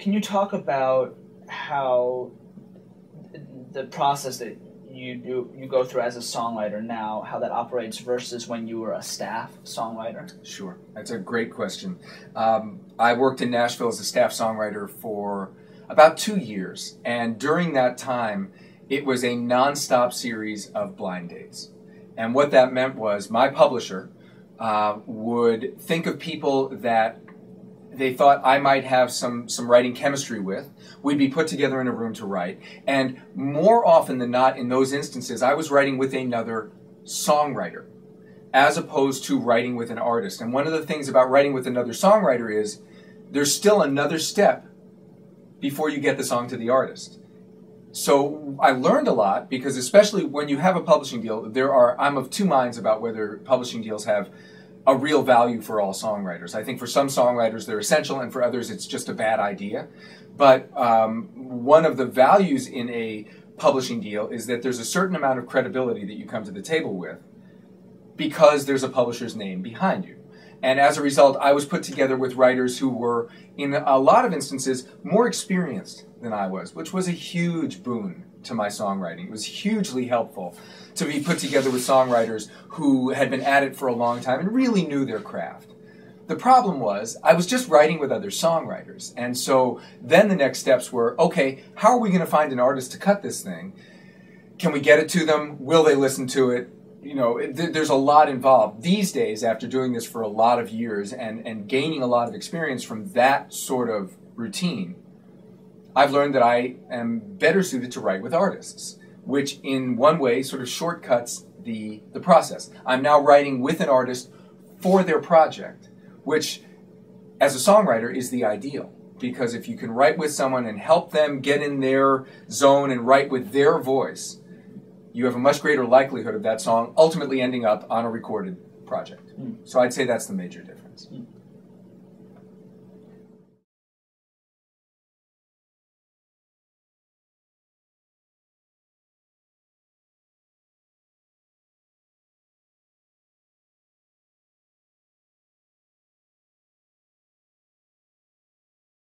Can you talk about how the process that you go through as a songwriter now, how that operates versus when you were a staff songwriter? Sure, that's a great question. I worked in Nashville as a staff songwriter for about 2 years, and during that time, it was a nonstop series of blind dates. And what that meant was my publisher would think of people that they thought I might have some writing chemistry with. We'd be put together in a room to write. And more often than not, in those instances, I was writing with another songwriter as opposed to writing with an artist. And one of the things about writing with another songwriter is there's still another step before you get the song to the artist. So I learned a lot because especially when you have a publishing deal, I'm of two minds about whether publishing deals have a real value for all songwriters. I think for some songwriters they're essential, and for others it's just a bad idea. But one of the values in a publishing deal is that there's a certain amount of credibility that you come to the table with because there's a publisher's name behind you. And as a result, I was put together with writers who were, in a lot of instances, more experienced than I was, which was a huge boon to my songwriting. It was hugely helpful to be put together with songwriters who had been at it for a long time and really knew their craft. The problem was, I was just writing with other songwriters. And so then the next steps were, okay, how are we going to find an artist to cut this thing? Can we get it to them? Will they listen to it? You know, there's a lot involved. These days, after doing this for a lot of years and gaining a lot of experience from that sort of routine, I've learned that I am better suited to write with artists, which in one way sort of shortcuts the process. I'm now writing with an artist for their project, which as a songwriter is the ideal. Because if you can write with someone and help them get in their zone and write with their voice, you have a much greater likelihood of that song ultimately ending up on a recorded project. So I'd say that's the major difference.